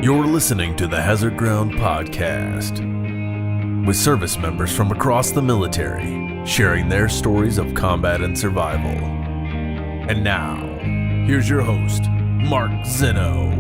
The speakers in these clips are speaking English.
You're listening to the Hazard Ground Podcast, with service members from across the military sharing their stories of combat and survival. And now, here's your host, Mark Zeno.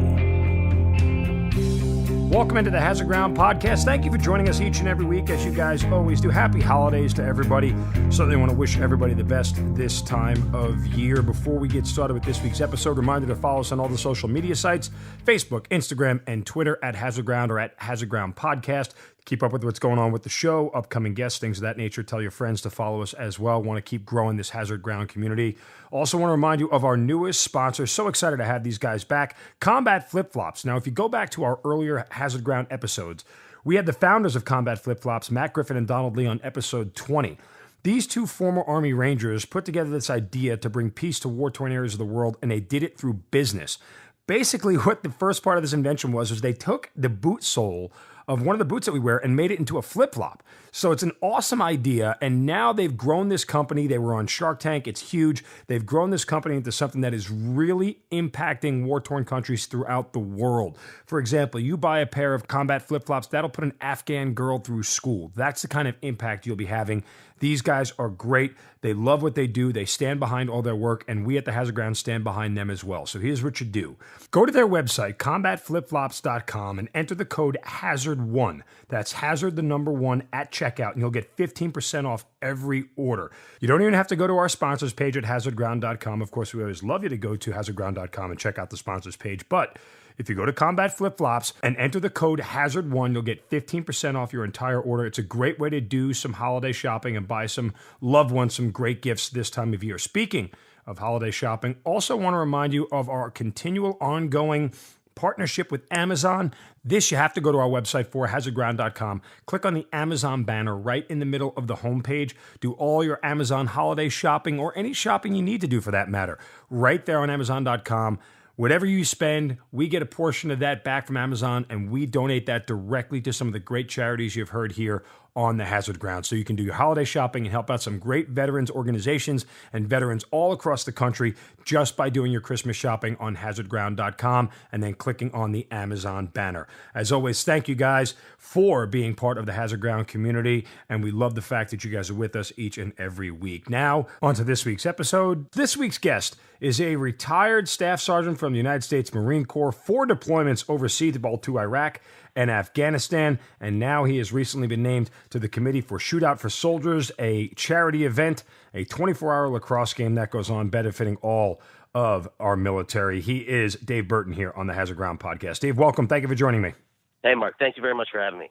Welcome into the Hazard Ground Podcast. Thank you for joining us each and every week, as you guys always do. Happy holidays to everybody. Certainly want to wish everybody the best this time of year. Before we get started with this week's episode, reminder to follow us on all the social media sites, Facebook, Instagram, and Twitter at Hazard Ground or at Hazard Ground Podcast. Keep up with what's going on with the show, upcoming guests, things of that nature. Tell your friends to follow us as well. Want to keep growing this Hazard Ground community. Also want to remind you of our newest sponsor. So excited to have these guys back. Combat Flip-Flops. Now, if you go back to our earlier Hazard Ground episodes, we had the founders of Combat Flip-Flops, Matt Griffin and Donald Lee, on episode 20. These two former Army Rangers put together this idea to bring peace to war-torn areas of the world, and they did it through business. Basically, what the first part of this invention was they took the boot sole of one of the boots that we wear and made it into a flip-flop. So it's an awesome idea, and now they've grown this company. They were on Shark Tank. It's huge. They've grown this company into something that is really impacting war-torn countries throughout the world. For example, you buy a pair of combat flip-flops, that'll put an Afghan girl through school. That's the kind of impact you'll be having. These guys are great. They love what they do. They stand behind all their work, and we at the Hazard Ground stand behind them as well. So here's what you do. Go to their website, combatflipflops.com, and enter the code HAZARD1. That's HAZARD, the number 1, at checkout, and you'll get 15% off every order. You don't even have to go to our sponsors page at hazardground.com. Of course, we always love you to go to hazardground.com and check out the sponsors page, but if you go to Combat Flip-Flops and enter the code HAZARD1, you'll get 15% off your entire order. It's a great way to do some holiday shopping and buy some loved ones some great gifts this time of year. Speaking of holiday shopping, also want to remind you of our continual ongoing partnership with Amazon. This you have to go to our website for, hazardground.com. Click on the Amazon banner right in the middle of the homepage. Do all your Amazon holiday shopping or any shopping you need to do for that matter right there on Amazon.com. Whatever you spend, we get a portion of that back from Amazon, and we donate that directly to some of the great charities you've heard here on the Hazard Ground. So you can do your holiday shopping and help out some great veterans organizations and veterans all across the country just by doing your Christmas shopping on hazardground.com and then clicking on the Amazon banner. As always, thank you guys for being part of the Hazard Ground community, and we love the fact that you guys are with us each and every week. Now, on to this week's episode. This week's guest is a retired staff sergeant from the United States Marine Corps, 4 deployments overseas, both to Iraq and Afghanistan, and now he has recently been named to the Committee for Shootout for Soldiers, a charity event, a 24-hour lacrosse game that goes on benefiting all of our military. He is Dave Burton here on the Hazard Ground Podcast. Dave, welcome. Thank you for joining me. Hey, Mark. Thank you very much for having me.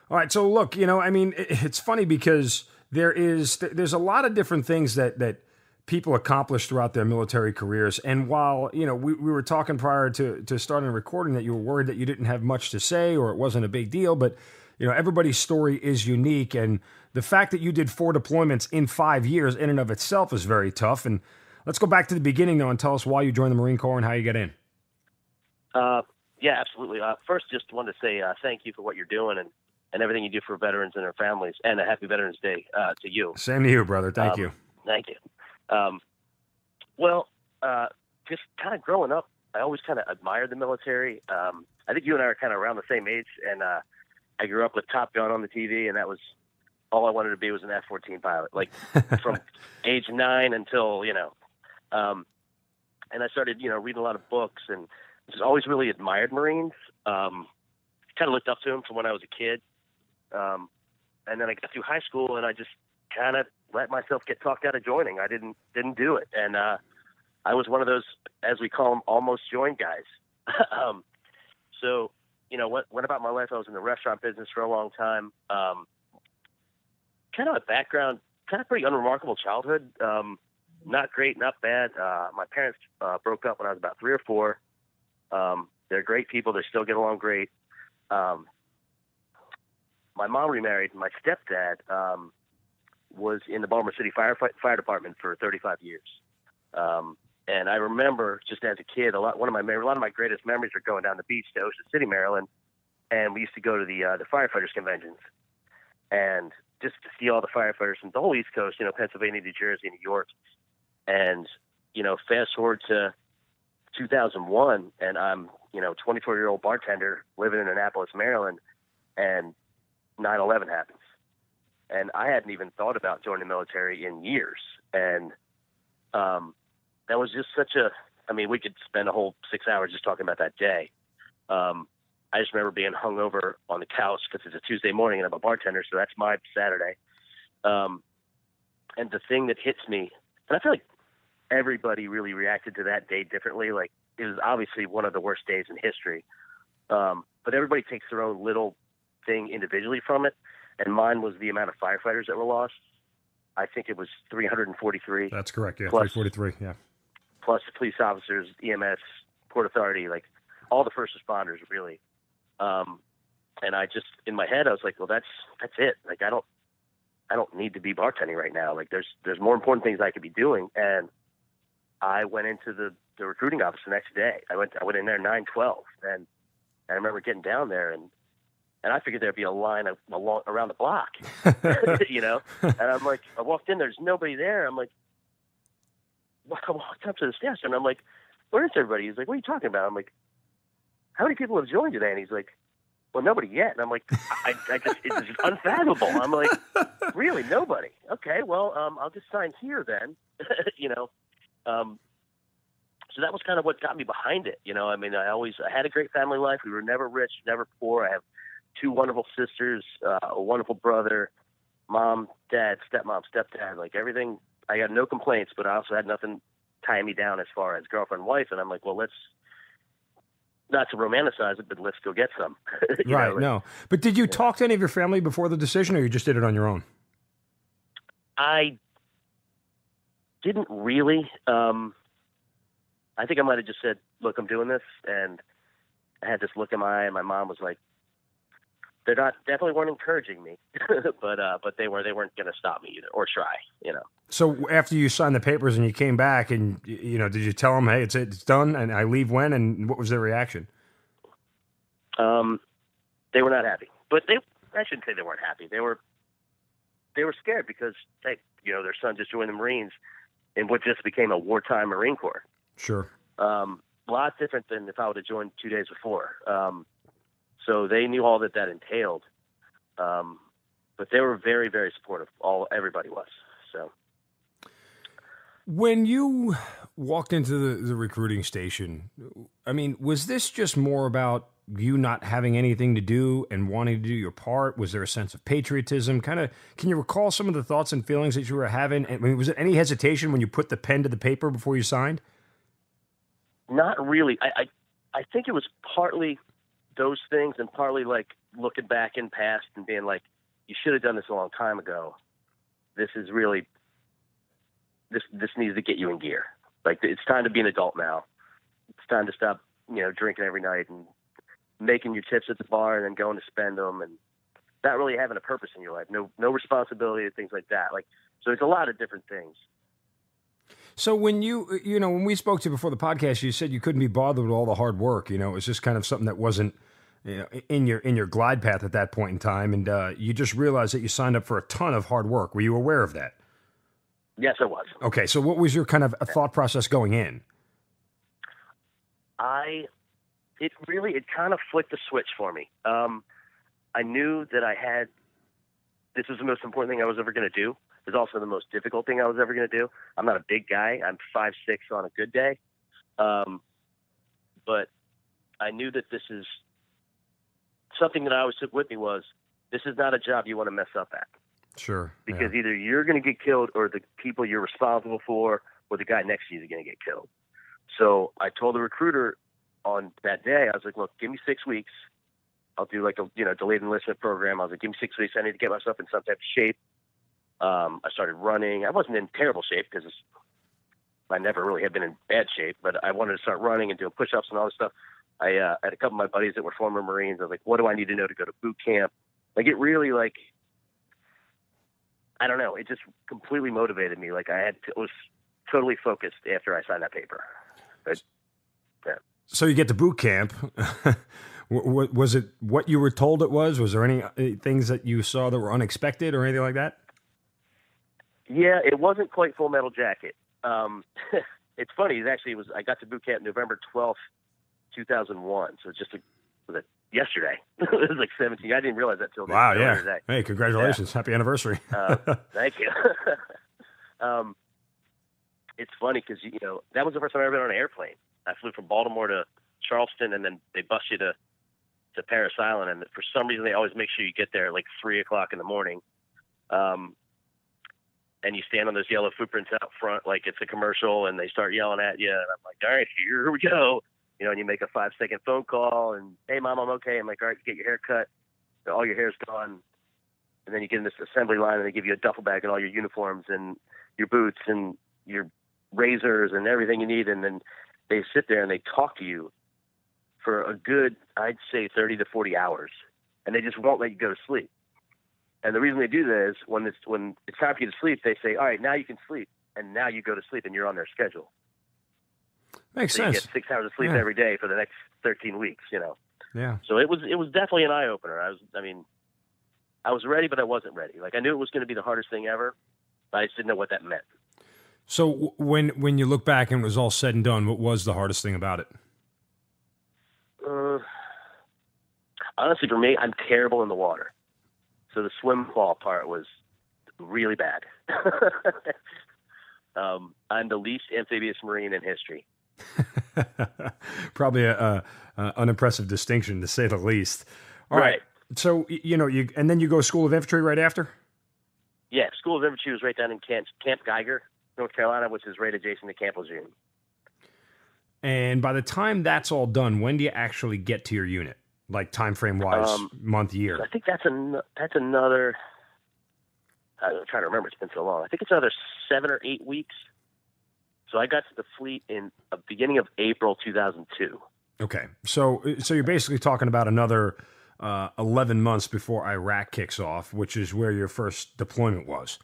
All right, so look, it's funny because there's a lot of different things that people accomplish throughout their military careers. And while, we were talking prior to starting recording that you were worried that you didn't have much to say or it wasn't a big deal, but, everybody's story is unique. And the fact that you did 4 deployments in 5 years in and of itself is very tough. And let's go back to the beginning, though, and tell us why you joined the Marine Corps and how you got in. Yeah, absolutely. First, just wanted to say thank you for what you're doing and everything you do for veterans and their families, and a happy Veterans Day to you. Same to you, brother. Thank you. Thank you. Just kind of growing up, I always kind of admired the military. I think you and I are kind of around the same age, and I grew up with Top Gun on the TV, and that was all I wanted to be, was an F-14 pilot, like from age 9 until, and I started, reading a lot of books and just always really admired Marines. Kind of looked up to them from when I was a kid. And then I got through high school, and I just kind of let myself get talked out of joining. I didn't do it. And I was one of those, as we call them, almost joined guys. So, what about my life? I was in the restaurant business for a long time. Kind of a background, kind of pretty unremarkable childhood. Not great, not bad. My parents broke up when I was about 3 or 4. They're great people. They still get along great. My mom remarried. My stepdad was in the Baltimore City Fire Department for 35 years. And I remember just as a kid, a lot of my greatest memories are going down the beach to Ocean City, Maryland. And we used to go to the firefighters conventions and just to see all the firefighters from the whole East Coast, Pennsylvania, New Jersey, New York. And, fast forward to 2001, and I'm 24-year-old bartender living in Annapolis, Maryland, and 9/11 happens. And I hadn't even thought about joining the military in years. And that was just we could spend a whole 6 hours just talking about that day. I just remember being hungover on the couch because it's a Tuesday morning and I'm a bartender, so that's my Saturday. And the thing that hits me, and I feel like everybody really reacted to that day differently. Like, it was obviously one of the worst days in history. But everybody takes their own little thing individually from it. And mine was the amount of firefighters that were lost. I think it was 343. That's correct, yeah, plus, 343, yeah. Plus the police officers, EMS, Port Authority, like all the first responders, really. And I just, in my head, I was like, well, that's it. Like, I don't need to be bartending right now. Like, there's more important things I could be doing. And I went into the recruiting office the next day. I went in there 9/12, and I remember getting down there, and I figured there'd be a line around the block, And I'm like, I walked in, there's nobody there. I'm like, I walked up to the desk, and I'm like, where's everybody? He's like, what are you talking about? I'm like, how many people have joined today? And he's like, well, nobody yet. And I'm like, it's just unfathomable. I'm like, really, nobody? Okay, well, I'll just sign here then, So that was kind of what got me behind it. I had a great family life. We were never rich, never poor. I have 2 wonderful sisters, a wonderful brother, mom, dad, stepmom, stepdad, like everything. I got no complaints, but I also had nothing tying me down as far as girlfriend and wife. And I'm like, well, let's, not to romanticize it, but let's go get some. Right, no. But did you talk to any of your family before the decision, or you just did it on your own? I didn't really. I think I might have just said, look, I'm doing this. And I had this look in my eye, and my mom was like, definitely weren't encouraging me, but they weren't going to stop me either or try, So after you signed the papers and you came back and, did you tell them, hey, it's done and I leave when, and what was their reaction? They were not happy, but I shouldn't say they weren't happy. They were scared because their son just joined the Marines in what just became a wartime Marine Corps. Sure. A lot different than if I would have joined 2 days before. So they knew all that entailed. But they were very, very supportive. Everybody was. So when you walked into the recruiting station, was this just more about you not having anything to do and wanting to do your part? Was there a sense of patriotism? Can you recall some of the thoughts and feelings that you were having? And was there any hesitation when you put the pen to the paper before you signed? Not really. I think it was partly those things and partly like looking back in past and being like, you should have done this a long time ago. This is really, this needs to get you in gear. Like, it's time to be an adult now. It's time to stop, drinking every night and making your tips at the bar and then going to spend them and not really having a purpose in your life. No responsibility and things like that. Like, so it's a lot of different things. So when when we spoke to you before the podcast, you said you couldn't be bothered with all the hard work. It was just kind of something that wasn't in your glide path at that point in time, and you just realized that you signed up for a ton of hard work. Were you aware of that? Yes, I was. Okay, so what was your kind of thought process going in? It kind of flipped the switch for me. I knew that this was the most important thing I was ever going to do. It was also the most difficult thing I was ever going to do. I'm not a big guy. I'm 5'6" on a good day. But I knew that this is something that I always took with me was, this is not a job you want to mess up at. Sure. Because either you're going to get killed or the people you're responsible for or the guy next to you is going to get killed. So I told the recruiter on that day, I was like, look, give me 6 weeks. I'll do like a delayed enlistment program. I was like, give me 6 weeks. I need to get myself in some type of shape. I started running. I wasn't in terrible shape because I never really had been in bad shape, but I wanted to start running and doing push-ups and all this stuff. I had a couple of my buddies that were former Marines. I was like, what do I need to know to go to boot camp? Like, it really, like, I don't know. It just completely motivated me. Like, I was totally focused after I signed that paper. But, yeah. So you get to boot camp. Was it what you were told it was? Was there any things that you saw that were unexpected or anything like that? Yeah, it wasn't quite Full Metal Jacket. It's funny. I got to boot camp November 12th, 2001. So just yesterday. It was like 17. I didn't realize that till wow, yeah. today. Hey, congratulations. Yeah. Happy anniversary. Thank you. It's funny because, that was the first time I've ever been on an airplane. I flew from Baltimore to Charleston, and then they bus you to Parris Island. And for some reason, they always make sure you get there at like 3 o'clock in the morning. And you stand on those yellow footprints out front like it's a commercial, and they start yelling at you. And I'm like, all right, here we go. And you make a 5-second phone call, and, hey, Mom, I'm okay. I'm like, all right, you get your hair cut. All your hair's gone. And then you get in this assembly line, and they give you a duffel bag and all your uniforms and your boots and your razors and everything you need. And then they sit there and they talk to you for a good, I'd say, 30 to 40 hours. And they just won't let you go to sleep. And the reason they do that is when it's time for you to sleep, they say, all right, now you can sleep. And now you go to sleep, and you're on their schedule. Makes so sense. You get 6 hours of sleep every day for the next 13 weeks, Yeah. So it was definitely an eye opener. I was ready, but I wasn't ready. Like, I knew it was going to be the hardest thing ever, but I just didn't know what that meant. So when you look back and it was all said and done, what was the hardest thing about it? Honestly, for me, I'm terrible in the water. So the swim fall part was really bad. I'm the least amphibious Marine in history. Probably a unimpressive distinction, to say the least. All right. So, and then you go School of Infantry right after? Yeah, School of Infantry was right down in Camp Geiger, North Carolina, which is right adjacent to Camp Lejeune. And by the time that's all done, when do you actually get to your unit? Like time frame wise, month, year? I think that's another, I'm trying to remember, it's been so long. I think it's another 7 or 8 weeks. So I got to the fleet in the beginning of April 2002. Okay. So you're basically talking about another 11 months before Iraq kicks off, which is where your first deployment was.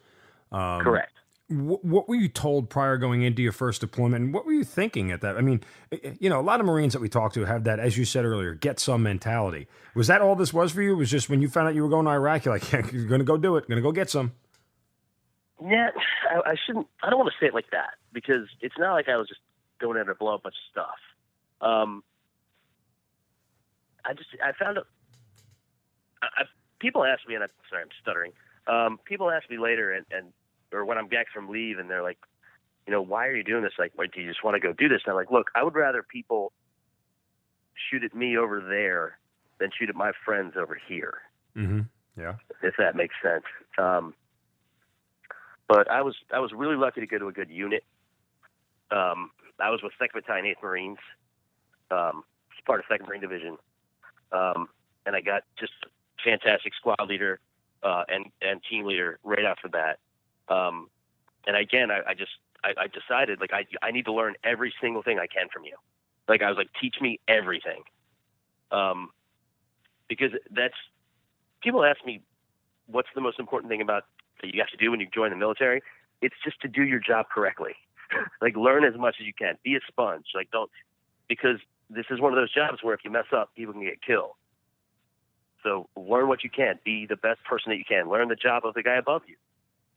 Correct. What were you told prior going into your first deployment? And what were you thinking at that? I mean, a lot of Marines that we talk to have that, as you said earlier, get some mentality. Was that all this was for you? It was just when you found out you were going to Iraq, you're like, yeah, you're going to go do it. Going to go get some. Yeah, I don't want to say it like that, because it's not like I was just going in to blow up a bunch of stuff. I found out, people ask me, and I'm stuttering. People ask me later or when I'm back from leave, and they're like, why are you doing this? Like, do you just want to go do this? And I'm like, look, I would rather people shoot at me over there than shoot at my friends over here. Mm-hmm. Yeah. If that makes sense. But I was really lucky to go to a good unit. I was with 2nd Battalion, 8th Marines, part of 2nd Marine Division. And I got just fantastic squad leader and team leader right off the bat. And again, I decided, like, I need to learn every single thing I can from you. Like, I was like, teach me everything. Because people ask me, what's the most important thing that you have to do when you join the military? It's just to do your job correctly. Like, learn as much as you can. Be a sponge. Like, because this is one of those jobs where if you mess up, people can get killed. So learn what you can. Be the best person that you can. Learn the job of the guy above you.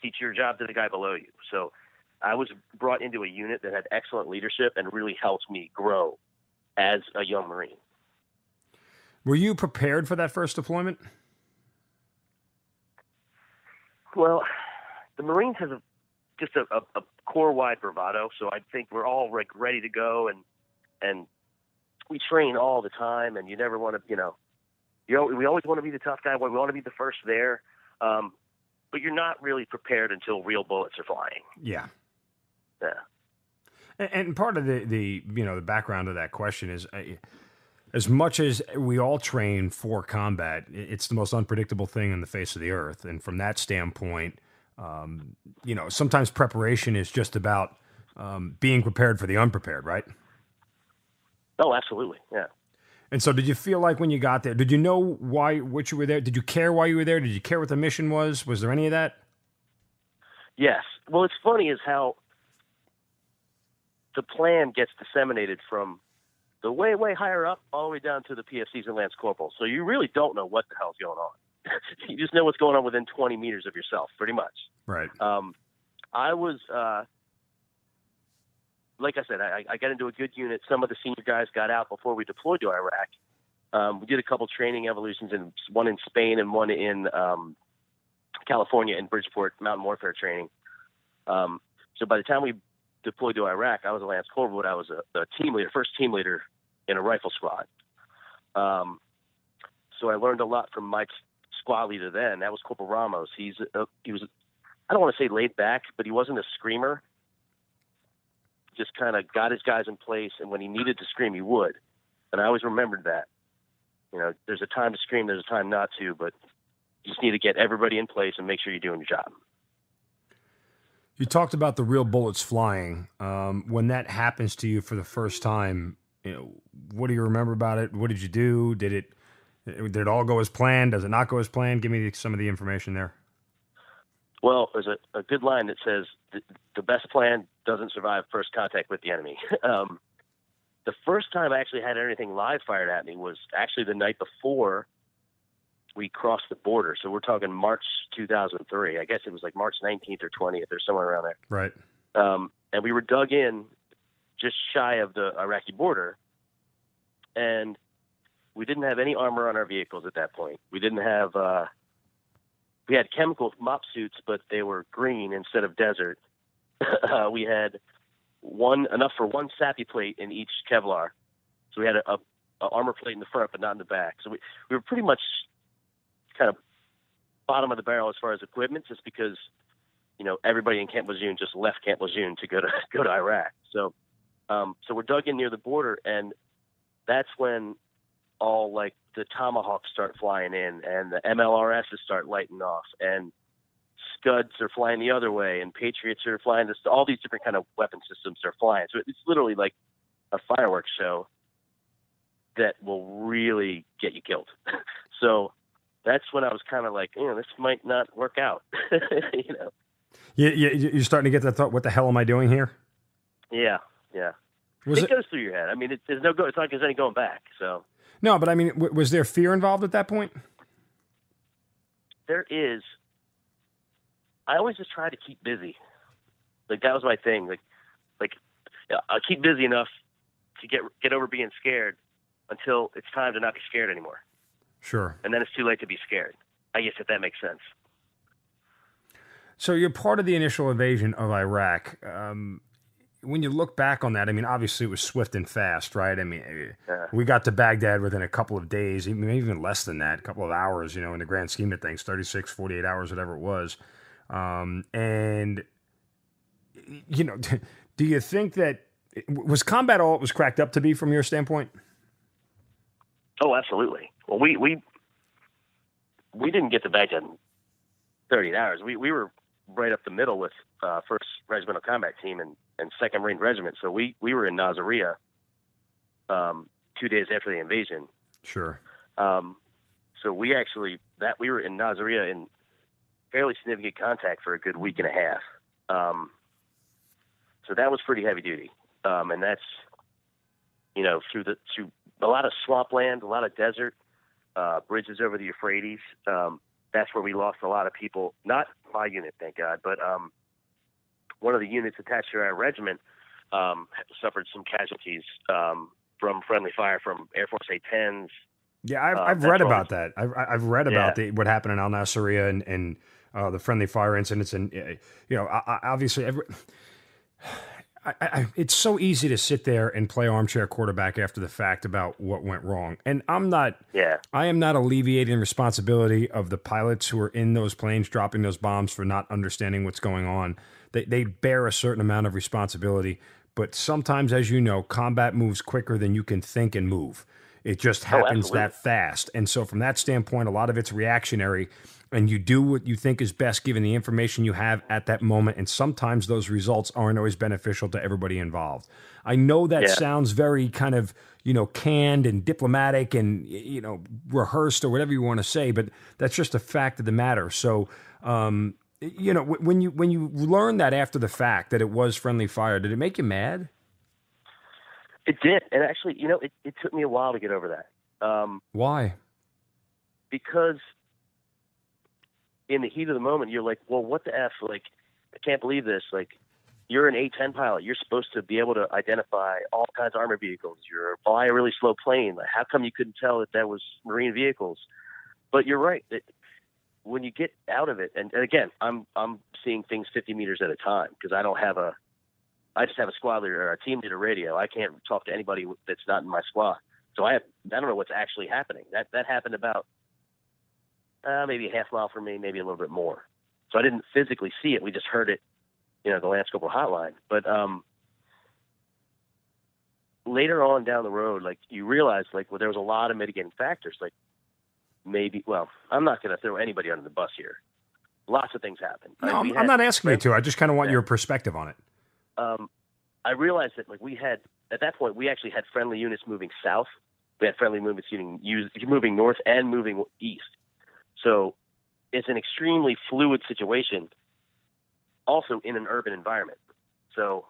Teach your job to the guy below you. So I was brought into a unit that had excellent leadership and really helped me grow as a young Marine. Were you prepared for that first deployment? Well, the Marines have just a corps-wide bravado, so I think we're all like ready to go, and we train all the time, and you never want to, we always want to be the tough guy. We want to be the first there, but you're not really prepared until real bullets are flying. Yeah. Yeah. And part of the background of that question is, as much as we all train for combat, it's the most unpredictable thing on the face of the earth. And from that standpoint, sometimes preparation is just about being prepared for the unprepared, right? Oh, absolutely. Yeah. And so did you feel like when you got there, did you know what you were there? Did you care why you were there? Did you care what the mission was? Was there any of that? Yes. Well, it's funny is how the plan gets disseminated from the way, way higher up all the way down to the PFCs and Lance Corporals. So you really don't know what the hell's going on. You just know what's going on within 20 meters of yourself, pretty much. Right. I was like I said, I got into a good unit. Some of the senior guys got out before we deployed to Iraq. We did a couple training evolutions, one in Spain and one in California in Bridgeport, mountain warfare training. So by the time we deployed to Iraq, I was a Lance Corporal. I was a team leader, first team leader in a rifle squad. So I learned a lot from my squad leader then. That was Corporal Ramos. He was, I don't want to say laid back, but he wasn't a screamer. Just kind of got his guys in place, and when he needed to scream, he would. And I always remembered that. You know, there's a time to scream, there's a time not to, but you just need to get everybody in place and make sure you're doing your job. You talked about the real bullets flying. When that happens to you for the first time, you know, what do you remember about it? What did you do? Did it all go as planned? Does it not go as planned? Give me some of the information there. Well, there's a good line that says the best plan doesn't survive first contact with the enemy. The first time I actually had anything live fired at me was actually the night before we crossed the border. So we're talking March 2003. I guess it was like March 19th or 20th or somewhere around there. Right. And we were dug in just shy of the Iraqi border. And we didn't have any armor on our vehicles at that point. We didn't have, we had chemical mop suits, but they were green instead of desert. We had enough for one SAPI plate in each Kevlar. So we had a armor plate in the front, but not in the back. So we were pretty much kind of bottom of the barrel as far as equipment, just because, you know, everybody in Camp Lejeune just left Camp Lejeune to go to Iraq. So we're dug in near the border, and that's when all like the Tomahawks start flying in, and the MLRSs start lighting off, and Scuds are flying the other way, and Patriots are flying this. All these different kind of weapon systems are flying. So it's literally like a fireworks show that will really get you killed. So that's when I was kind of like, you know, this might not work out. You know. You're starting to get that thought. What the hell am I doing here? Yeah. It goes through your head. I mean, it's not like there's any going back. So. No, but I mean, was there fear involved at that point? There is. I always just try to keep busy. Like that was my thing. Like I'll keep busy enough to get over being scared until it's time to not be scared anymore. Sure. And then it's too late to be scared. I guess if that makes sense. So you're part of the initial invasion of Iraq. When you look back on that, I mean, obviously it was swift and fast, right? I mean, we got to Baghdad within a couple of days, maybe even less than that, a couple of hours, you know, in the grand scheme of things, 36, 48 hours, whatever it was. And, you know, do you think that, was combat all it was cracked up to be from your standpoint? Oh, absolutely. Well, we didn't get to Baghdad in 38 hours. We were right up the middle with 1st Regimental Combat Team and 2nd Marine Regiment. So we were in Nasiriyah 2 days after the invasion. Sure. So we were in Nasiriyah in fairly significant contact for a good week and a half. So that was pretty heavy duty. And that's, you know, through a lot of swampland, a lot of desert, bridges over the Euphrates. That's where we lost a lot of people. Not my unit, thank God, but one of the units attached to our regiment suffered some casualties from friendly fire from Air Force A-10s. Yeah, I've read about that. I've read about what happened in Al Nasiriyah and the friendly fire incidents, and you know, obviously, it's so easy to sit there and play armchair quarterback after the fact about what went wrong, and I am not alleviating responsibility of the pilots who are in those planes dropping those bombs for not understanding what's going on. They bear a certain amount of responsibility, but sometimes, as you know, combat moves quicker than you can think and move. It just happens that fast. And so from that standpoint, a lot of it's reactionary, and you do what you think is best given the information you have at that moment. And sometimes those results aren't always beneficial to everybody involved. I know that sounds very kind of, you know, canned and diplomatic and, you know, rehearsed or whatever you want to say, but that's just a fact of the matter. So, you know, when you learn that after the fact that it was friendly fire, did it make you mad? It did. And actually, you know, it took me a while to get over that. Why? Because in the heat of the moment, you're like, well, what the F? Like, I can't believe this. Like, you're an A-10 pilot. You're supposed to be able to identify all kinds of armored vehicles. You're fly a really slow plane. Like, how come you couldn't tell that was Marine vehicles? But you're right. That when you get out of it, and again, I'm seeing things 50 meters at a time because I just have a squad leader or a team leader radio. I can't talk to anybody that's not in my squad. So I don't know what's actually happening. That happened about maybe a half mile from me, maybe a little bit more. So I didn't physically see it. We just heard it, the Lance Corporal hotline. But later on down the road, like you realize, like there was a lot of mitigating factors. Like I'm not going to throw anybody under the bus here. Lots of things happened. No, I'm not asking you to. I just kind of want your perspective on it. I realized that at that point we actually had friendly units moving south. We had friendly movements moving north and moving east. So it's an extremely fluid situation, also in an urban environment. So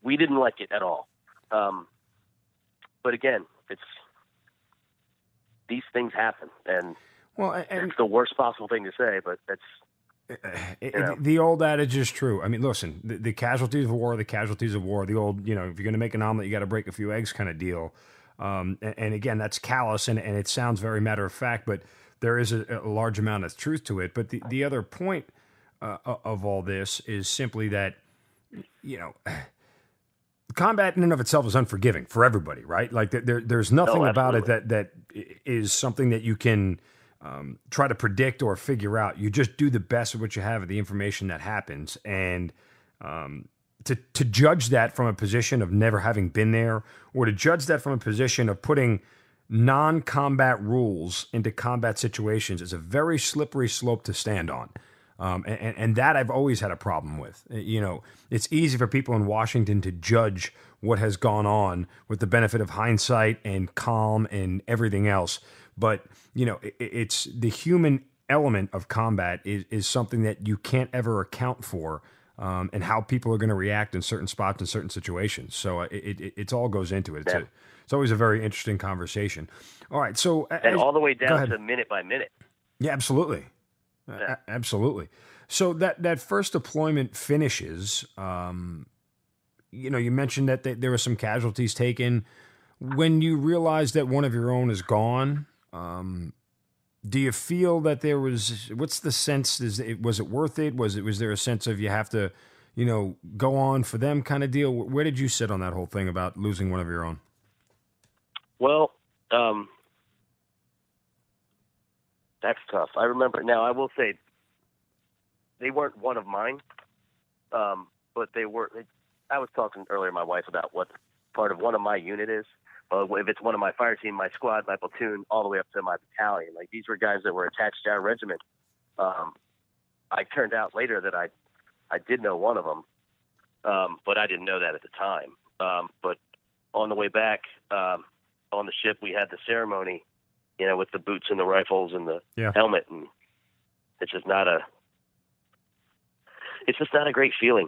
we didn't like it at all. But again, these things happen, and it's the worst possible thing to say, but that's. The old adage is true. I mean, listen, the casualties of war are the casualties of war. The old, if you're going to make an omelet, you got to break a few eggs kind of deal. And again, that's callous and it sounds very matter of fact, but there is a large amount of truth to it. But the other point of all this is simply that, combat in and of itself is unforgiving for everybody, right? Like there's nothing about it that is something that you can try to predict or figure out. You just do the best of what you have of the information that happens. And to judge that from a position of never having been there, or to judge that from a position of putting non-combat rules into combat situations is a very slippery slope to stand on. And that I've always had a problem with. It's easy for people in Washington to judge what has gone on with the benefit of hindsight and calm and everything else. But, it's the human element of combat is something that you can't ever account for, and how people are going to react in certain spots in certain situations. So it all goes into it. It's always a very interesting conversation. All right. So and all the way down to minute by minute. Yeah, absolutely. Yeah. Absolutely. So that first deployment finishes, you mentioned that there were some casualties taken. When you realize that one of your own is gone, do you feel that what's the sense? Was it worth it? Was there a sense of you have to, go on for them kind of deal? Where did you sit on that whole thing about losing one of your own? Well, that's tough. I remember now. I will say they weren't one of mine, but they were. I was talking earlier to my wife about what part of one of my unit is. If it's one of my fire team, my squad, my platoon, all the way up to my battalion. Like these were guys that were attached to our regiment. I turned out later that I did know one of them, but I didn't know that at the time. But on the way back on the ship, we had the ceremony, with the boots and the rifles and the helmet, and it's just not a great feeling.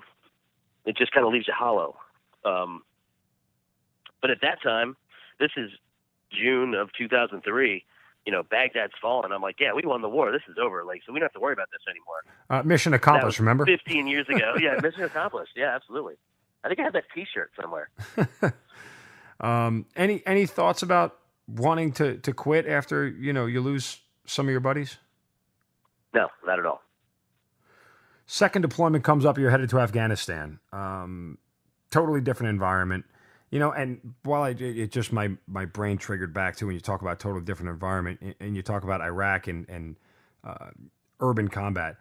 It just kind of leaves you hollow. But at that time, this is June of 2003. Baghdad's fallen. I'm like, yeah, we won the war. This is over. Like, so we don't have to worry about this anymore. Mission accomplished. Remember? 15 years ago. Yeah, mission accomplished. Yeah, absolutely. I think I have that T-shirt somewhere. Any thoughts about wanting to quit after you lose some of your buddies? No, not at all. Second deployment comes up. You're headed to Afghanistan. Totally different environment. And while it just my brain triggered back to when you talk about totally different environment and you talk about Iraq and urban combat.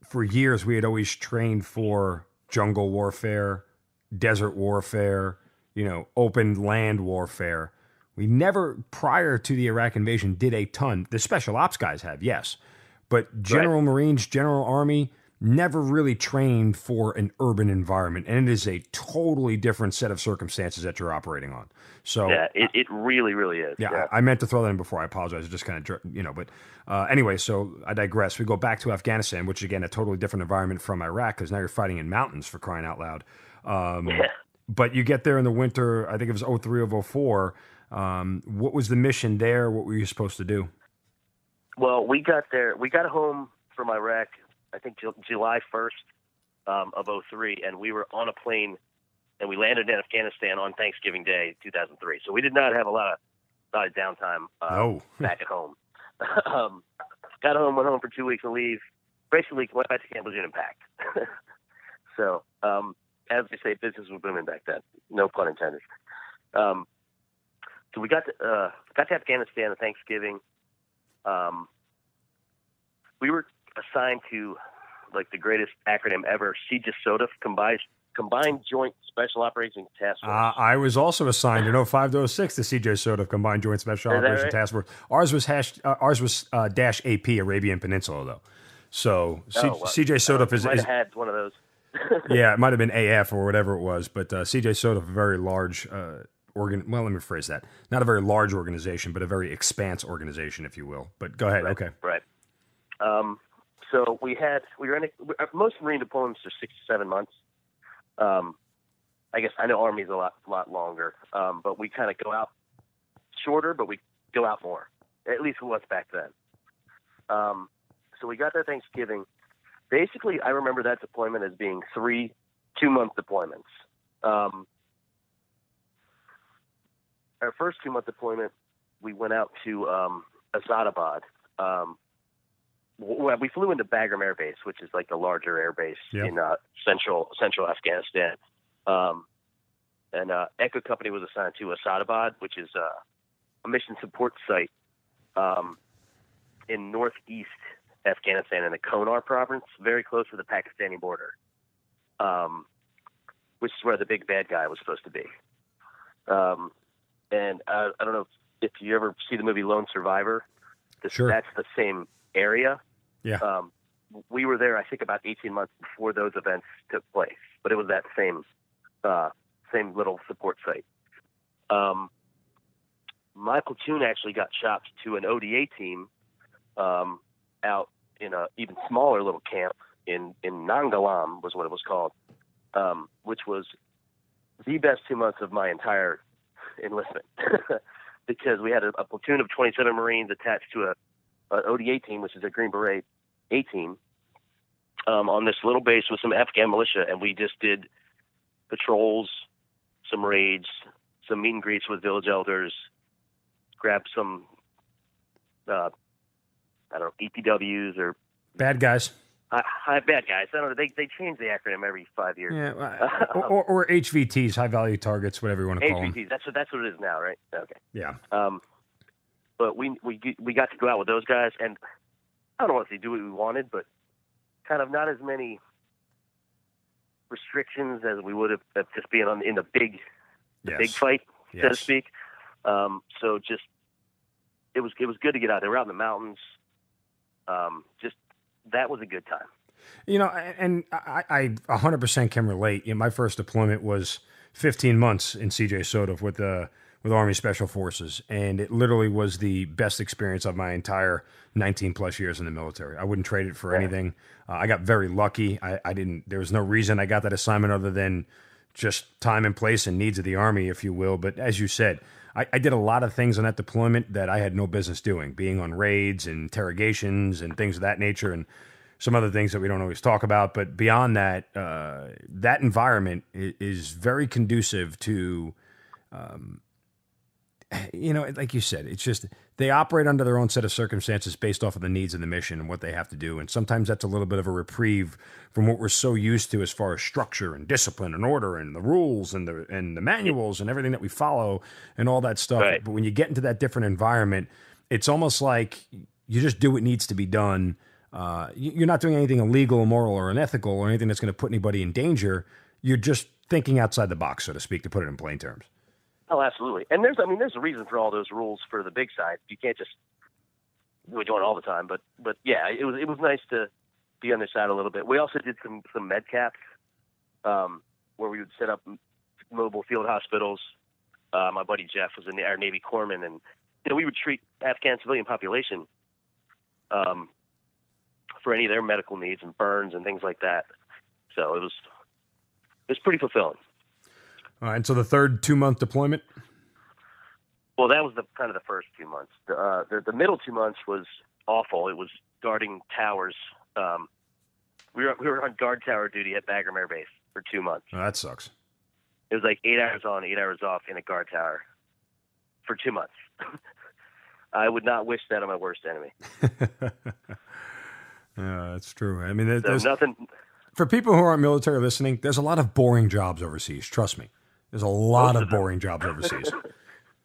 For years we had always trained for jungle warfare, desert warfare, open land warfare. We never, prior to the Iraq invasion, did a ton. The special ops guys have, yes. But General Marines, General Army, never really trained for an urban environment. And it is a totally different set of circumstances that you're operating on. So yeah, it really, really is. Yeah, I meant to throw that in before. I apologize. I just kind of, but anyway, so I digress. We go back to Afghanistan, which, again, a totally different environment from Iraq, because now you're fighting in mountains, for crying out loud. But you get there in the winter, I think it was 03 of 04. What was the mission there? What were you supposed to do? Well, we got there. We got home from Iraq I think July 1st of 03, and we were on a plane, and we landed in Afghanistan on Thanksgiving Day, 2003. So we did not have a lot of downtime back at home. Got home, went home for 2 weeks of leave. Basically, went back to Camp Lejeune and packed. So, as they say, business was booming back then. No pun intended. So we got to Afghanistan on Thanksgiving. We were assigned to like the greatest acronym ever, CJSOTF, Combined Joint Special Operations Task Force. I was also assigned in 05 to 06 to CJSOTF, Combined Joint Special Operations Task Force. Ours was -AP, Arabian Peninsula, though. So CJSOTF is... might have had one of those. Yeah, it might have been AF or whatever it was, but CJSOTF, a very large... well, let me rephrase that. Not a very large organization, but a very expanse organization, if you will. But go ahead. Right, okay. Right. So we were in most Marine deployments are 6 to 7 months. I guess I know Army's a lot longer, but we kind of go out shorter, but we go out more. At least it was back then. So we got there Thanksgiving. Basically, I remember that deployment as being 3 2-month deployments. Our first 2-month deployment, we went out to Asadabad. We flew into Bagram Air Base, which is like the larger air base in central Afghanistan. And Echo Company was assigned to Asadabad, which is a mission support site in northeast Afghanistan in the Konar province, very close to the Pakistani border, which is where the big bad guy was supposed to be. And I don't know if you ever see the movie Lone Survivor. Sure. That's the same area. Yeah. We were there, I think, about 18 months before those events took place, but it was that same little support site. My platoon actually got shopped to an ODA team out in a even smaller little camp in Nangalam was what it was called, which was the best 2 months of my entire enlistment because we had a platoon of 27 Marines attached to an ODA team, which is a Green Beret A team, on this little base with some Afghan militia, and we just did patrols, some raids, some meet and greets with village elders, grabbed some, EPWs or bad guys. Bad guys. I don't know. They change the acronym every 5 years. Yeah, or HVTs, high value targets, whatever you want to call them. HVTs. That's what it is now, right? Okay. Yeah. But we got to go out with those guys, and I don't want to say do what we wanted, but kind of not as many restrictions as we would have just being in the big fight, so to speak. So just it was good to get out there. We're out in the mountains. Just that was a good time. You know, and I 100% can relate. My first deployment was 15 months in CJSOTF with Army Special Forces, and it literally was the best experience of my entire 19 plus years in the military. I wouldn't trade it for anything. I got very lucky. There was no reason I got that assignment other than just time and place and needs of the Army, if you will. But as you said, I did a lot of things on that deployment that I had no business doing, being on raids and interrogations and things of that nature, and some other things that we don't always talk about. But beyond that, that environment is very conducive to, like you said, it's just they operate under their own set of circumstances based off of the needs of the mission and what they have to do. And sometimes that's a little bit of a reprieve from what we're so used to as far as structure and discipline and order and the rules and the manuals and everything that we follow and all that stuff. Right. But when you get into that different environment, it's almost like you just do what needs to be done. You're not doing anything illegal, immoral, or unethical or anything that's going to put anybody in danger. You're just thinking outside the box, so to speak, to put it in plain terms. Oh, absolutely. And there's a reason for all those rules for the big side. You can't just do it all the time. But yeah, it was nice to be on their side a little bit. We also did some med caps, where we would set up mobile field hospitals. My buddy Jeff was our Navy corpsman, and we would treat Afghan civilian population for any of their medical needs and burns and things like that. So it was pretty fulfilling. And so the third 2-month deployment? Well, that was the first 2 months. The middle 2 months was awful. It was guarding towers We were on guard tower duty at Bagram Air Base for 2 months. Oh, that sucks. It was like 8 hours on, 8 hours off in a guard tower for 2 months. I would not wish that on my worst enemy. Yeah, that's true. I mean, So nothing. For people who aren't military listening, there's a lot of boring jobs overseas. Trust me. There's a lot of boring jobs overseas.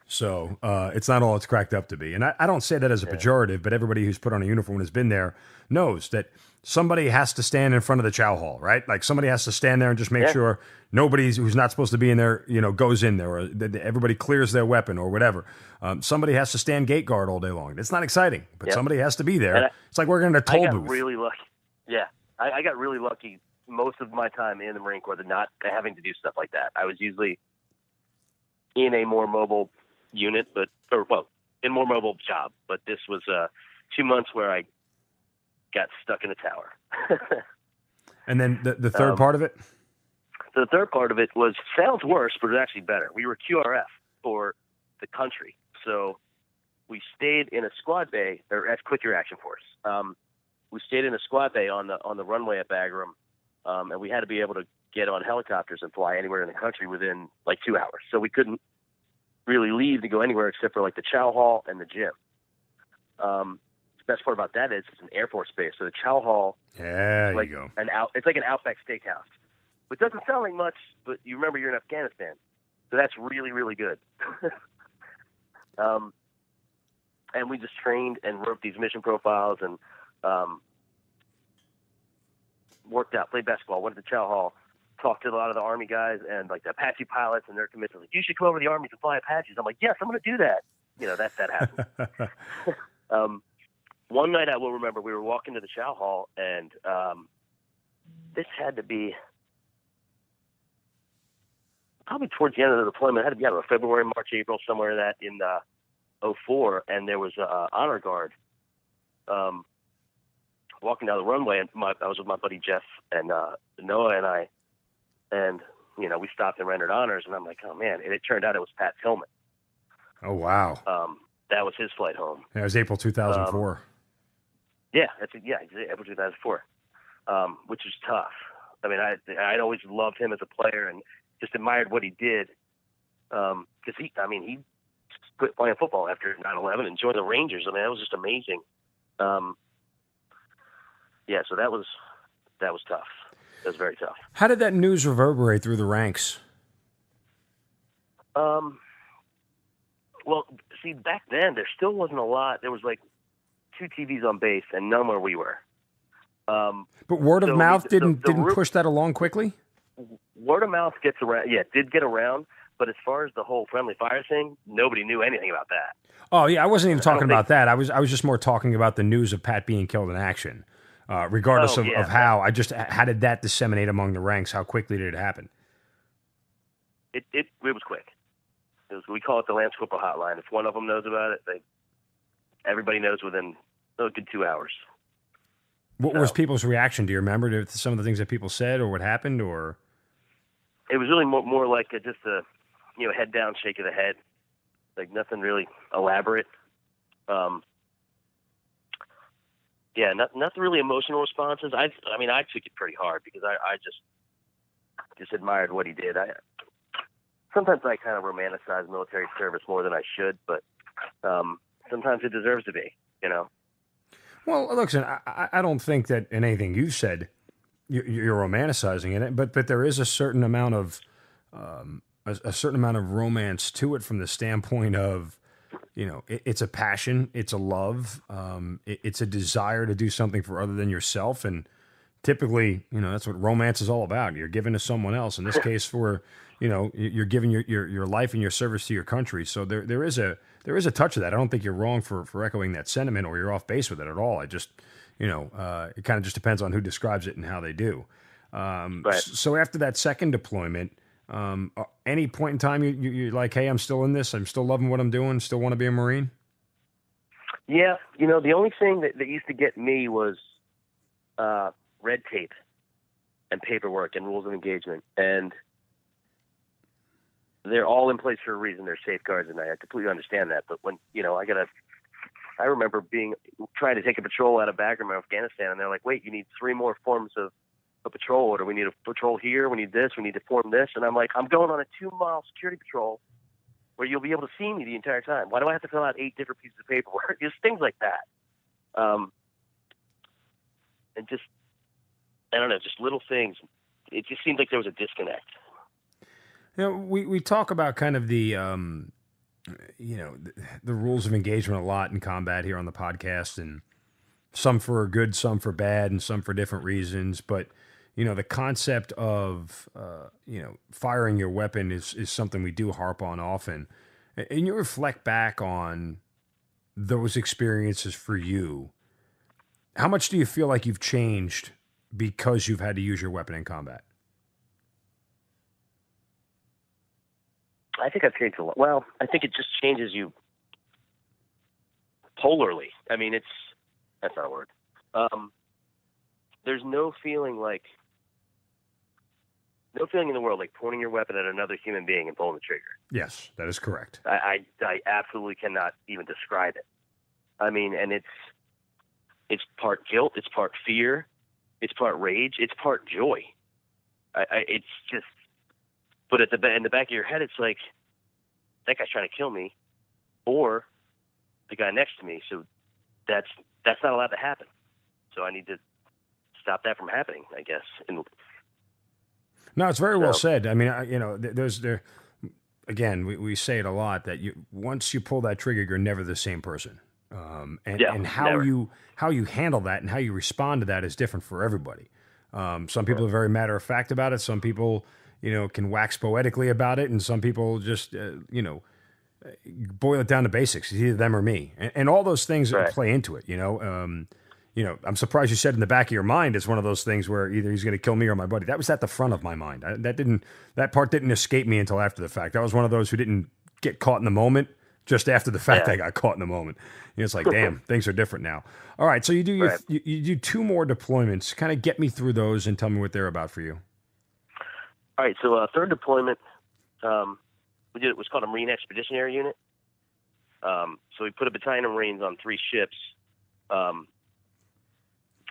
So it's not all it's cracked up to be. And I don't say that as a pejorative, but everybody who's put on a uniform and has been there knows that somebody has to stand in front of the chow hall, right? Like somebody has to stand there and just make sure nobody who's not supposed to be in there, goes in there, or that everybody clears their weapon or whatever. Somebody has to stand gate guard all day long. It's not exciting, but somebody has to be there. It's like working in a toll booth. I got really lucky. Yeah, I got really lucky most of my time in the Marine Corps, not having to do stuff like that. I was usually in a more mobile unit, in more mobile job. But this was 2 months where I got stuck in a tower. And then the third part of it? The third part of it sounds worse, but it's actually better. We were QRF for the country. So we stayed in a squad bay, or as Quick Reaction Force. We stayed in a squad bay on the runway at Bagram, and we had to be able to get on helicopters and fly anywhere in the country within like 2 hours. So we couldn't really leave to go anywhere except for like the chow hall and the gym. The best part about that is it's an Air Force base. So the chow hall is like it's like an Outback Steakhouse, which doesn't sound like much, but you remember you're in Afghanistan. So that's really, really good. And we just trained and wrote these mission profiles and worked out, played basketball, went to the chow hall, talked to a lot of the Army guys and like the Apache pilots and their commissions. Like, you should come over to the Army to fly Apaches. I'm like, yes, I'm going to do that. That happened. One night I will remember we were walking to the chow hall and this had to be probably towards the end of the deployment. It had to be, I don't know, February, March, April, somewhere in that in 2004. And there was a honor guard walking down the runway, and I was with my buddy Jeff and Noah and I, and we stopped and rendered honors, and I'm like, oh man! And it turned out it was Pat Tillman. Oh wow! That was his flight home. Yeah, it was April 2004. April 2004, which is tough. I mean, I'd always loved him as a player and just admired what he did, because he quit playing football after 9/11 and joined the Rangers. I mean, that was just amazing. So that was tough. It was very tough. How did that news reverberate through the ranks? Well, see, back then there still wasn't a lot. There was like 2 TVs on base and none where we were. But word of mouth didn't push that along quickly? Word of mouth gets around. Yeah, it did get around. But as far as the whole friendly fire thing, nobody knew anything about that. Oh yeah, I wasn't even talking about that. I was just more talking about the news of Pat being killed in action. Regardless of how, how did that disseminate among the ranks? How quickly did it happen? It was quick. We call it the Lance Corporal Hotline. If one of them knows about it, everybody knows within a good 2 hours. What was people's reaction? Do you remember to some of the things that people said or what happened? Or it was really more like just a head down, shake of the head, like nothing really elaborate. Nothing really emotional responses. I took it pretty hard because I just admired what he did. Sometimes I kind of romanticize military service more than I should, but sometimes it deserves to be, Well, listen, I don't think that in anything you've said you're romanticizing it, but there is a certain amount of romance to it from the standpoint of, it's a passion, it's a love, it's a desire to do something for other than yourself, and typically, that's what romance is all about. You're giving to someone else. In this case, you're giving your life and your service to your country. So there is a touch of that. I don't think you're wrong for echoing that sentiment, or you're off base with it at all. I just, it kind of just depends on who describes it and how they do. Right. So after that second deployment, any point in time you're like, hey, I'm still in this. I'm still loving what I'm doing. Still want to be a Marine. Yeah. The only thing that used to get me was red tape and paperwork and rules of engagement. And they're all in place for a reason. They're safeguards, and I completely understand that. But when, I I remember trying to take a patrol out of Bagram, Afghanistan, and they're like, wait, you need 3 more forms of a patrol order. We need a patrol here. We need this. We need to form this. And I'm like, I'm going on a 2-mile security patrol where you'll be able to see me the entire time. Why do I have to fill out 8 different pieces of paperwork? Just things like that. And just, I don't know, just little things. It just seemed like there was a disconnect. You know, we talk about kind of the, the rules of engagement a lot in combat here on the podcast, and some for good, some for bad, and some for different reasons. But, the concept of, firing your weapon is something we do harp on often. And you reflect back on those experiences for you. How much do you feel like you've changed because you've had to use your weapon in combat? I think I've changed a lot. Well, I think it just changes you polarly. I mean, that's not a word. There's no feeling in the world like pointing your weapon at another human being and pulling the trigger. Yes, that is correct. I absolutely cannot even describe it. I mean, and it's part guilt, it's part fear, it's part rage, it's part joy. It's just, but in the back of your head, it's like, that guy's trying to kill me, or the guy next to me. So that's not allowed to happen. So I need to stop that from happening, I guess. No, it's very well said. I mean, again, we say it a lot that once you pull that trigger, you're never the same person. And how you handle that and how you respond to that is different for everybody. Some people are very matter of fact about it. Some people, can wax poetically about it, and some people just, boil it down to basics. It's either them or me, and all those things play into it. I'm surprised you said in the back of your mind it's one of those things where either he's going to kill me or my buddy. That was at the front of my mind. That part didn't escape me until after the fact. I was one of those who didn't get caught in the moment. Just after the fact, I got caught in the moment. It's like, damn, things are different now. All right, so you do you do 2 more deployments. Kind of get me through those and tell me what they're about for you. All right, so third deployment, we did. It was called a Marine Expeditionary Unit. So we put a battalion of Marines on 3 ships,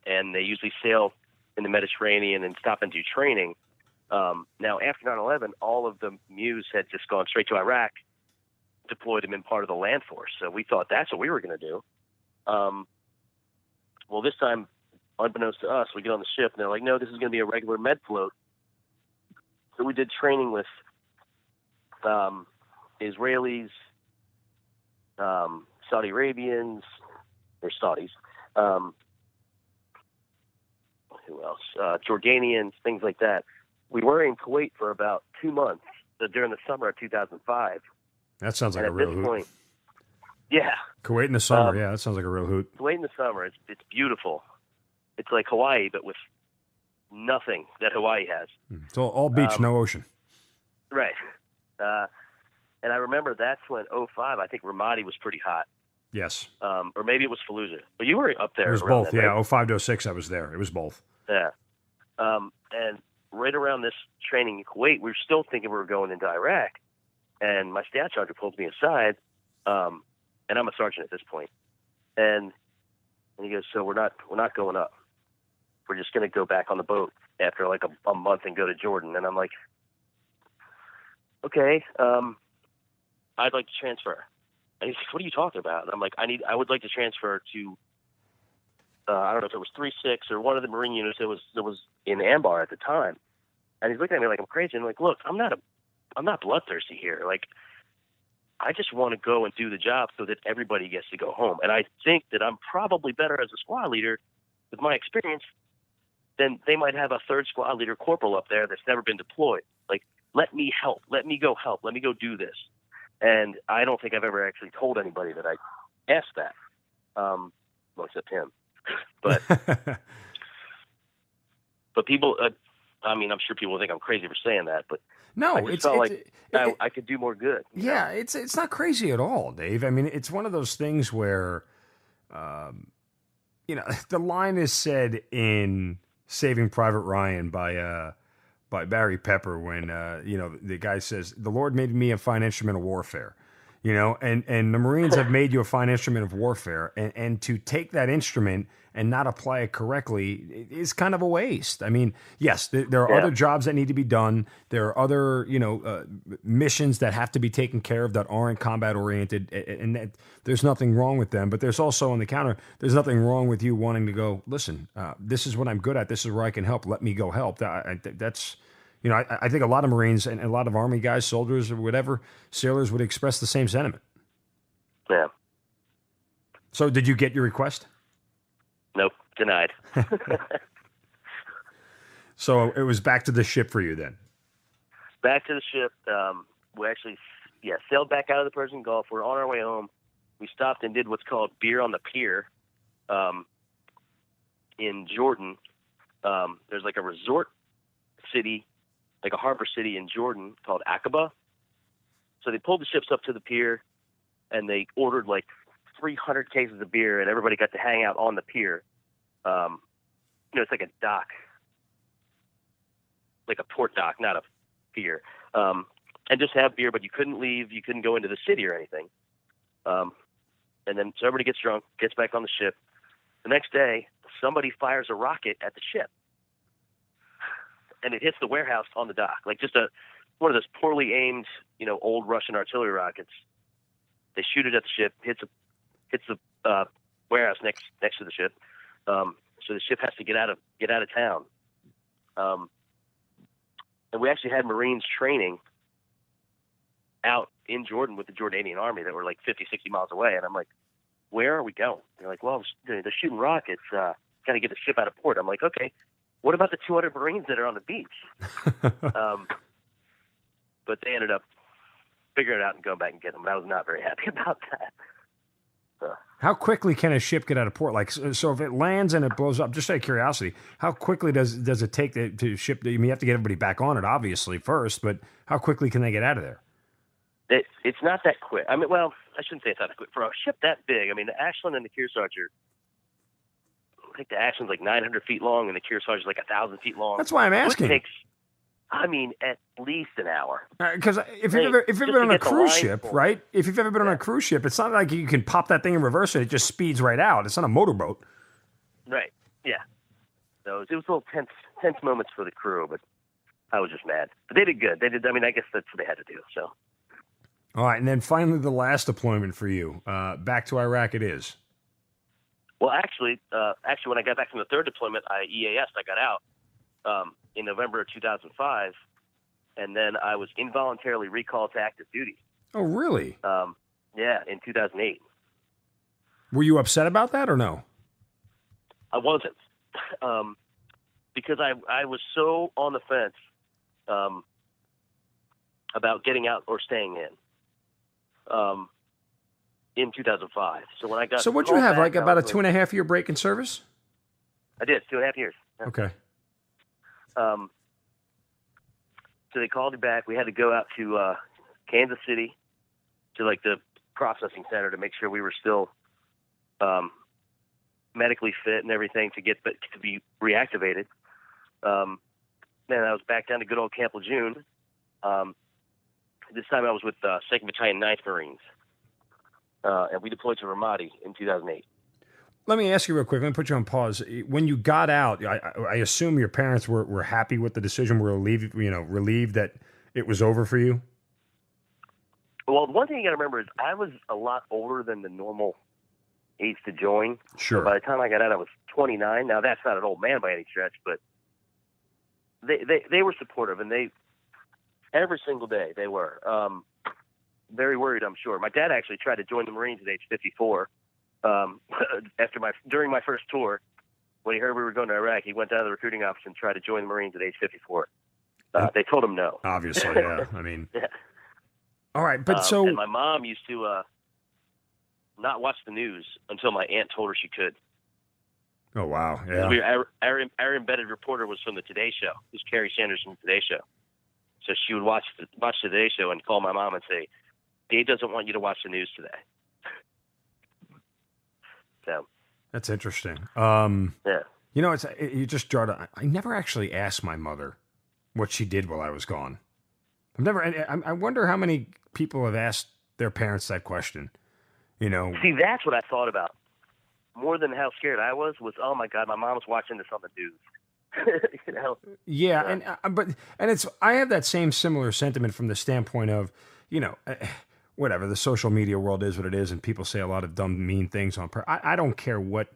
and they usually sail in the Mediterranean and stop and do training. Now, after 9/11, all of the MEUs had just gone straight to Iraq, deployed them in part of the land force. So we thought that's what we were going to do. Well, this time, unbeknownst to us, we get on the ship, and they're like, no, this is going to be a regular med float. So we did training with Israelis, Saudi Arabians, or Saudis, who else? Jordanians, things like that. We were in Kuwait for about 2 months during the summer of 2005. That sounds like a real hoot. Point, yeah. Kuwait in the summer, that sounds like a real hoot. Kuwait in the summer, it's beautiful. It's like Hawaii, but with nothing that Hawaii has. It's all beach, no ocean. Right. And I remember that's when 2005, I think Ramadi was pretty hot. Yes. Or maybe it was Fallujah. But you were up there. It was both, yeah. Right? 2005 to 2006, I was there. It was both. Yeah. And right around this training in Kuwait, we were still thinking we were going into Iraq. And my staff sergeant pulls me aside, and I'm a sergeant at this point. And he goes, so we're not going up. We're just going to go back on the boat after like a month and go to Jordan. And I'm like, okay, I'd like to transfer. And he's like, what are you talking about? And I'm like, I would like to transfer to, I don't know if it was 3-6 or one of the Marine units that was in Ambar at the time. And he's looking at me like I'm crazy. And I'm like, look, I'm not bloodthirsty here. Like, I just want to go and do the job so that everybody gets to go home. And I think that I'm probably better as a squad leader with my experience than they might have a 3rd squad leader corporal up there that's never been deployed. Like, let me help. Let me go help. Let me go do this. And I don't think I've ever actually told anybody that I asked that. Well, except him. But people, I'm sure people think I'm crazy for saying that, but no, I just felt like I could do more good. Yeah, know? It's not crazy at all, Dave. I mean, it's one of those things where, the line is said in Saving Private Ryan by Barry Pepper when, the guy says, the Lord made me a fine instrument of warfare. You know, and the Marines have made you a fine instrument of warfare, and to take that instrument and not apply it correctly is kind of a waste. I mean, yes, there are other jobs that need to be done. There are other, missions that have to be taken care of that aren't combat oriented, and there's nothing wrong with them. But there's also on the counter, there's nothing wrong with you wanting to go, listen, this is what I'm good at. This is where I can help. Let me go help. That's. I think a lot of Marines and a lot of Army guys, soldiers or whatever, sailors would express the same sentiment. Yeah. So did you get your request? Nope, denied. So it was back to the ship for you then? Back to the ship. We actually, sailed back out of the Persian Gulf. We're on our way home. We stopped and did what's called beer on the pier in Jordan. There's like a resort city, like a harbor city in Jordan called Aqaba. So they pulled the ships up to the pier, and they ordered like 300 cases of beer, and everybody got to hang out on the pier. It's like a dock, like a port dock, not a pier, and just have beer, but you couldn't leave. You couldn't go into the city or anything. And then so everybody gets drunk, gets back on the ship. The next day, somebody fires a rocket at the ship, and it hits the warehouse on the dock, like just one of those poorly aimed, old Russian artillery rockets. They shoot it at the ship, hits the warehouse next to the ship. So the ship has to get out of town. And we actually had Marines training out in Jordan with the Jordanian army that were like 50, 60 miles away. And I'm like, where are we going? They're like, well, they're shooting rockets. Got to get the ship out of port. I'm like, okay. What about the 200 Marines that are on the beach? But they ended up figuring it out and going back and getting them. But I was not very happy about that. How quickly can a ship get out of port? Like, so if it lands and it blows up, just out of curiosity, how quickly does it take to ship? I mean, you have to get everybody back on it, obviously, first, but how quickly can they get out of there? It's not that quick. I mean, well, I shouldn't say it's not that quick. For a ship that big, I mean, the Ashland and the Kearsarge I think the Ashland's like 900 feet long, and the Kearsarge is like 1,000 feet long. That's why I'm asking. It takes, at least an hour. Because if you've ever been on a cruise ship, right? If you've ever been on a cruise ship, it's not like you can pop that thing in reverse and it just speeds right out. It's not a motorboat. Right. Yeah. So it was a little tense moments for the crew, but I was just mad. But they did good. I guess that's what they had to do. So. All right, and then finally the last deployment for you. Back to Iraq it is. Well, actually, when I got back from the third deployment, I got out in November of 2005, and then I was involuntarily recalled to active duty. Oh, really? In 2008. Were you upset about that or no? I wasn't, because I was so on the fence about getting out or staying in 2005. So when I got what'd you have, like about a 2.5 year break in service? I did, 2.5 years. Yeah. Okay. So they called me back. We had to go out to Kansas City to like the processing center to make sure we were still medically fit and everything to be reactivated. Then I was back down to good old Camp Lejeune. This time I was with 2nd Battalion 9th Marines. And we deployed to Ramadi in 2008. Let me ask you real quick. Let me put you on pause. When you got out, I assume your parents were happy with the decision, were relieved that it was over for you? Well, one thing you got to remember is I was a lot older than the normal age to join. Sure. So by the time I got out, I was 29. Now, that's not an old man by any stretch, but they were supportive, and every single day they were. Very worried, I'm sure. My dad actually tried to join the Marines at age 54. During my first tour, when he heard we were going to Iraq, he went down to the recruiting office and tried to join the Marines at age 54. They told him no. Obviously, yeah. I mean, yeah. All right, but and my mom used to not watch the news until my aunt told her she could. Oh wow! Yeah. Our embedded reporter was from the Today Show. It was Carrie Sanders from the Today Show. So she would watch the Today Show and call my mom and say, "Dave doesn't want you to watch the news today." So that's interesting. Yeah. You know, you just jarred. I never actually asked my mother what she did while I was gone. I wonder how many people have asked their parents type question. You know, See, that's what I thought about more than how scared I was. Oh my God, my mom was watching this on the news. You know? Yeah, and it's I have that same similar sentiment from the standpoint of, you know, whatever, the social media world is what it is, and people say a lot of dumb, mean things on. I don't care what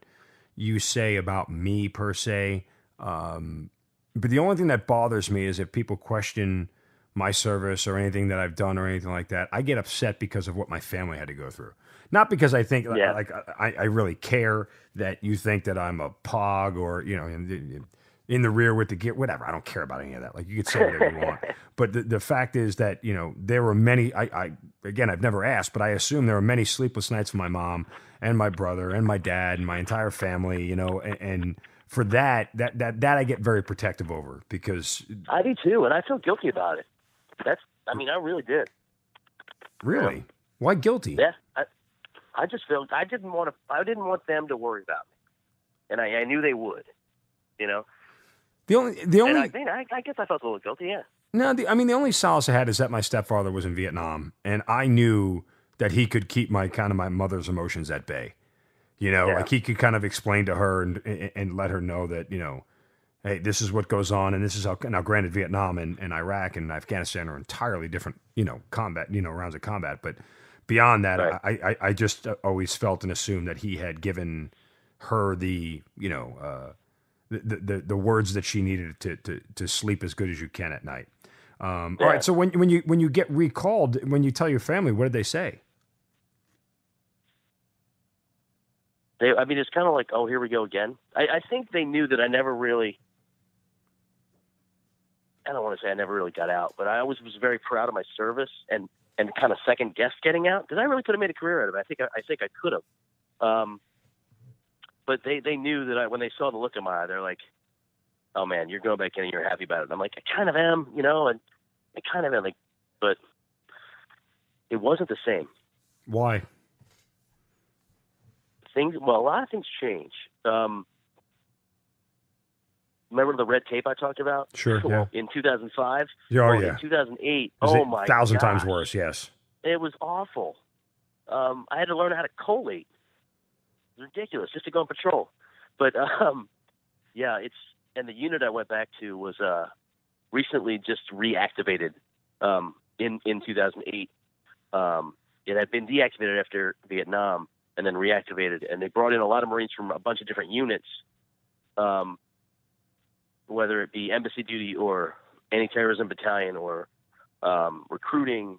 you say about me per se, but the only thing that bothers me is if people question my service or anything that I've done or anything like that. I get upset because of what my family had to go through. Not because I think like I really care that you think that I'm a pog or, you know, in the rear with the gear, whatever. I don't care about any of that. Like, you could say whatever you want. But the fact is that, you know, there were many, again, I've never asked, but I assume there were many sleepless nights for my mom and my brother and my dad and my entire family, you know, and for that I get very protective over because. I do too. And I feel guilty about it. I really did. Really? Why guilty? Yeah. I just felt I didn't want them to worry about me. And I knew they would, you know? The only. I guess I felt a little guilty. Yeah. No, the only solace I had is that my stepfather was in Vietnam, and I knew that he could keep my mother's emotions at bay. You know, like he could kind of explain to her and let her know that, you know, hey, this is what goes on, and this is how. Now, granted, Vietnam and Iraq and Afghanistan are entirely different, you know, combat, you know, rounds of combat. But beyond that, right. I just always felt and assumed that he had given her the, you know. The words that she needed to sleep as good as you can at night. All right. So when you get recalled, when you tell your family, what did they say? It's kind of like, oh, here we go again. I think they knew that I never really. I don't want to say I never really got out, but I always was very proud of my service and kind of second guessed getting out because I really could have made a career out of it. I think I could have. But they knew that when they saw the look in my eye, they're like, "Oh man, you're going back in and you're happy about it." And I'm like, "I kind of am, you know," and I kind of am, like, but it wasn't the same. Why? A lot of things change. Remember the red tape I talked about? Sure. Yeah. In 2005. Yeah. In 2008. Oh my! 1,000 times worse. Yes. It was awful. I had to learn how to collate. Ridiculous just to go on patrol, but and the unit I went back to was recently just reactivated in 2008. It had been deactivated after Vietnam and then reactivated, and they brought in a lot of Marines from a bunch of different units, whether it be embassy duty or anti-terrorism battalion or recruiting,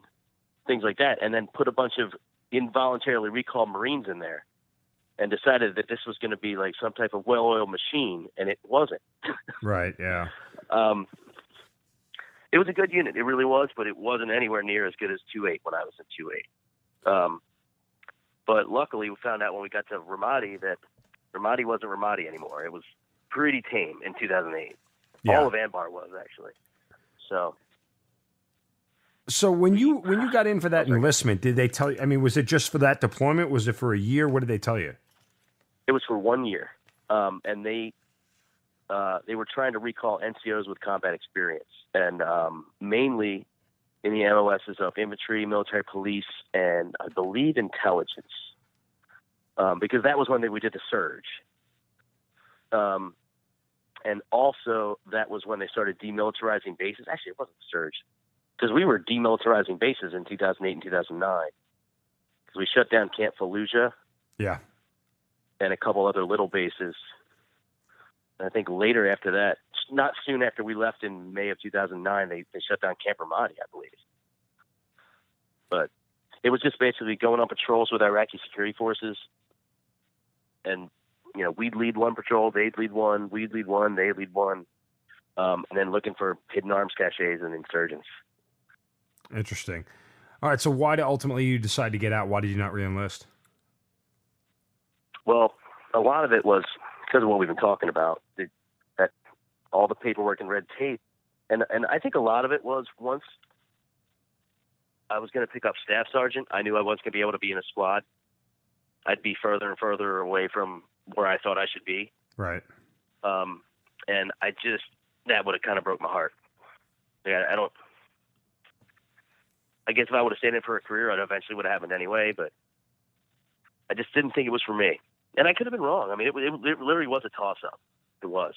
things like that, and then put a bunch of involuntarily recalled Marines in there. And decided that this was going to be like some type of well-oiled machine, and it wasn't. Right, yeah. It was a good unit. It really was, but it wasn't anywhere near as good as 2-8 when I was in 2-8. But luckily, we found out when we got to Ramadi that Ramadi wasn't Ramadi anymore. It was pretty tame in 2008. Yeah. All of Anbar was, actually. So when you got in for that enlistment, did they tell you? I mean, was it just for that deployment? Was it for a year? What did they tell you? It was for 1 year, and they were trying to recall NCOs with combat experience, and mainly in the MOSs of infantry, military police, and I believe intelligence, because that was when we did the surge, and also that was when they started demilitarizing bases. Actually, it wasn't the surge, because we were demilitarizing bases in 2008 and 2009, because we shut down Camp Fallujah. Yeah. And a couple other little bases. And I think later after that, not soon after we left in May of 2009, they shut down Camp Ramadi, I believe. But it was just basically going on patrols with Iraqi security forces. And, you know, we'd lead one patrol, they'd lead one, we'd lead one, they'd lead one. And then looking for hidden arms caches and insurgents. Interesting. All right, so why did ultimately you decide to get out? Why did you not re-enlist? Well, a lot of it was because of what we've been talking about, that all the paperwork and red tape. And I think a lot of it was once I was going to pick up staff sergeant, I knew I wasn't going to be able to be in a squad. I'd be further and further away from where I thought I should be. Right. And that would have kind of broke my heart. I I guess if I would have stayed in for a career, it eventually would have happened anyway, but I just didn't think it was for me. And I could have been wrong. I mean, it literally was a toss-up. It was.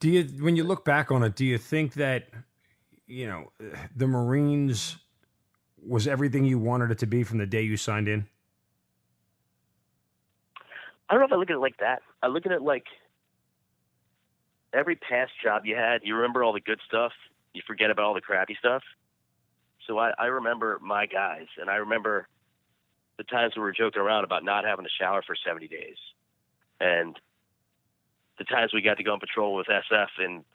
When you look back on it, do you think that, the Marines was everything you wanted it to be from the day you signed in? I don't know if I look at it like that. I look at it like every past job you had, you remember all the good stuff, you forget about all the crappy stuff. So I remember my guys, and I remember the times we were joking around about not having a shower for 70 days. And the times we got to go on patrol with SF and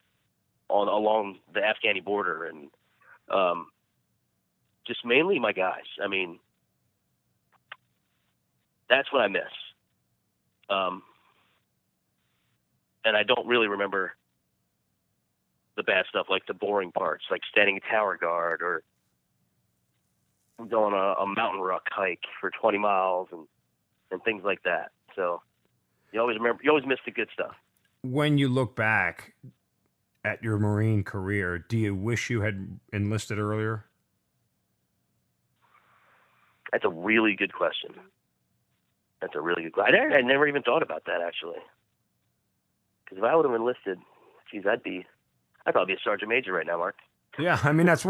along the Afghani border, and just mainly my guys. I mean, that's what I miss. And I don't really remember the bad stuff, like the boring parts, like standing tower guard or going a mountain rock hike for 20 miles and things like that. So you always miss the good stuff. When you look back at your Marine career, do you wish you had enlisted earlier? That's a really good question. I never even thought about that, actually. Because if I would have enlisted, I'd probably be a sergeant major right now, Mark. Yeah, I mean, that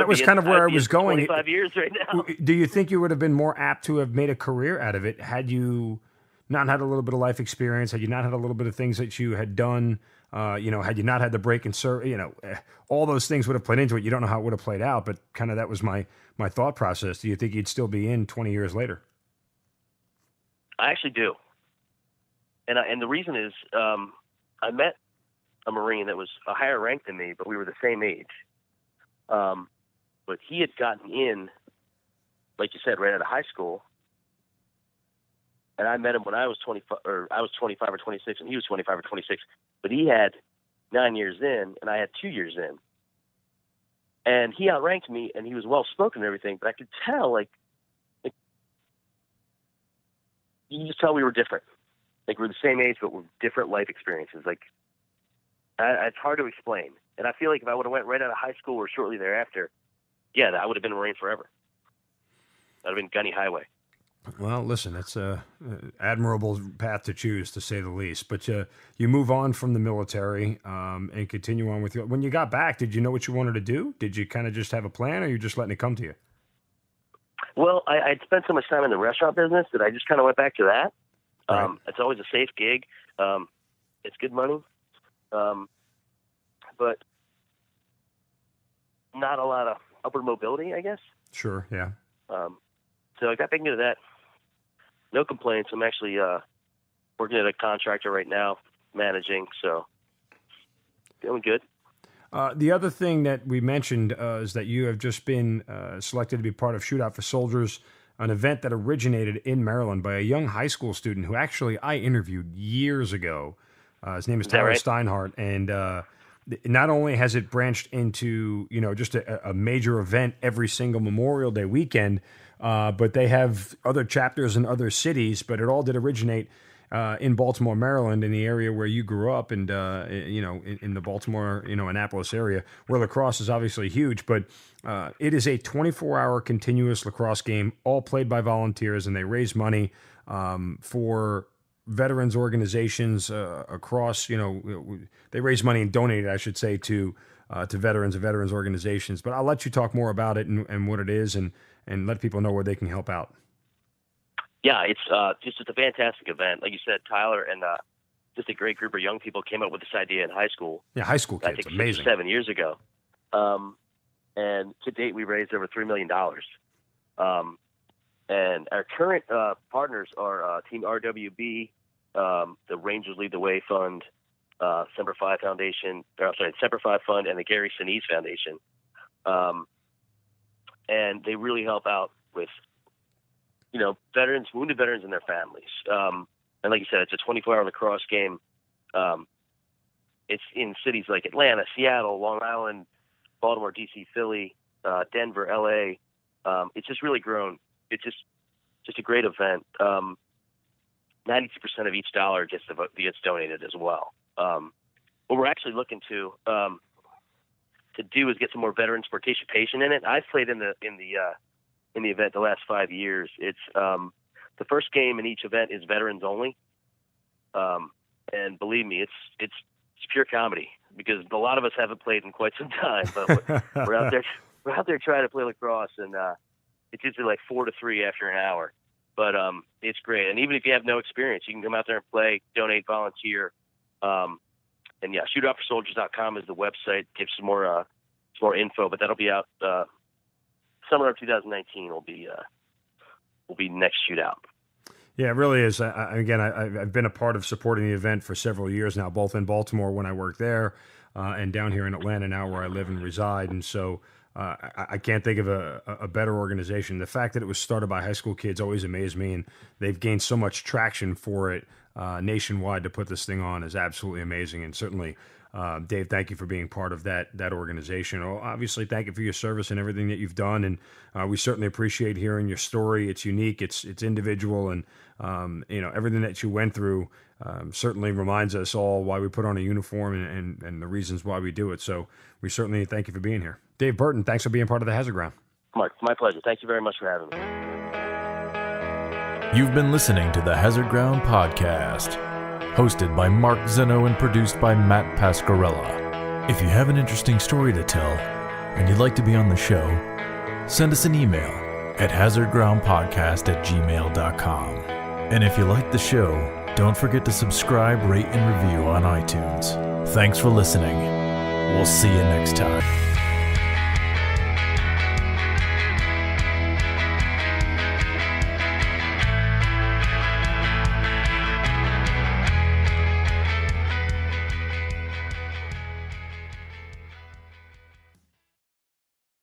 was kind of where I was going. 25 years right now. Do you think you would have been more apt to have made a career out of it had you not had a little bit of life experience, had you not had a little bit of things that you had done, had you not had the break and serve, all those things would have played into it. You don't know how it would have played out, but kind of that was my thought process. Do you think you'd still be in 20 years later? I actually do. And the reason is I met a Marine that was a higher rank than me, but we were the same age. But he had gotten in, like you said, right out of high school. And I met him when I was 25 or 26, and he was 25 or 26. But he had 9 years in, and I had 2 years in. And he outranked me, and he was well-spoken and everything, but I could tell, like you can just tell we were different. Like, we're the same age, but we're different life experiences. Like, it's hard to explain. And I feel like if I would have went right out of high school or shortly thereafter, yeah, I would have been a Marine forever. That would have been Gunny Highway. Well, listen, that's a admirable path to choose, to say the least. But you move on from the military and continue on with your. When you got back, did you know what you wanted to do? Did you kind of just have a plan, or you just letting it come to you? Well, I'd spent so much time in the restaurant business that I just kind of went back to that. Right. It's always a safe gig. It's good money, but not a lot of upward mobility, I guess. Sure, yeah. So I got back into that. No complaints. I'm actually working at a contractor right now, managing, so doing good. The other thing that we mentioned is that you have just been selected to be part of Shootout for Soldiers, an event that originated in Maryland by a young high school student who actually I interviewed years ago. His name is Tyler right? Steinhardt, and not only has it branched into just a major event every single Memorial Day weekend, but they have other chapters in other cities. But it all did originate in Baltimore, Maryland, in the area where you grew up, and in the Baltimore, Annapolis area, where lacrosse is obviously huge. But it is a 24-hour continuous lacrosse game, all played by volunteers, and they raise money for veterans organizations across. They raise money and donate it, I should say, to veterans and veterans organizations. But I'll let you talk more about it and what it is, and let people know where they can help out. Yeah, it's just a fantastic event. Like you said, Tyler and just a great group of young people came up with this idea in high school. Yeah, high school kids, I think amazing. 6 or 7 years ago. And to date, we raised over $3 million. And our current partners are Team RWB, the Rangers Lead the Way Fund, Semper Fi Foundation, Semper Fi Fund, and the Gary Sinise Foundation. And they really help out with wounded veterans and their families. And like you said, it's a 24-hour lacrosse game. It's in cities like Atlanta, Seattle, Long Island, Baltimore, D.C., Philly, Denver, L.A. It's just really grown. It's just a great event. 92% of each dollar gets donated as well. What we're actually looking to, to do is get some more veterans participation in it. I've played in the event the last 5 years. It's the first game in each event is veterans only, and believe me, it's pure comedy because a lot of us haven't played in quite some time, but we're out there trying to play lacrosse, and it's usually like 4 to 3 after an hour. But it's great, and even if you have no experience, you can come out there and play, donate, volunteer, and yeah, shootoutforsoldiers.com is the website. Gives some more info, but that'll be out summer of 2019. Will be next shootout. Yeah, it really is. I've been a part of supporting the event for several years now, both in Baltimore when I worked there and down here in Atlanta now where I live and reside. And so I can't think of a better organization. The fact that it was started by high school kids always amazed me, and they've gained so much traction for it nationwide to put this thing on is absolutely amazing. And certainly, Dave, thank you for being part of that organization. Well, obviously, thank you for your service and everything that you've done. And we certainly appreciate hearing your story. It's unique, it's individual, and everything that you went through certainly reminds us all why we put on a uniform and the reasons why we do it. So we certainly thank you for being here. Dave Burton, thanks for being part of the Hazard Ground. Mark, my pleasure. Thank you very much for having me. You've been listening to the Hazard Ground Podcast, hosted by Mark Zeno and produced by Matt Pasquarella. If you have an interesting story to tell and you'd like to be on the show, send us an email at hazardgroundpodcast@gmail.com. And if you like the show, don't forget to subscribe, rate, and review on iTunes. Thanks for listening. We'll see you next time.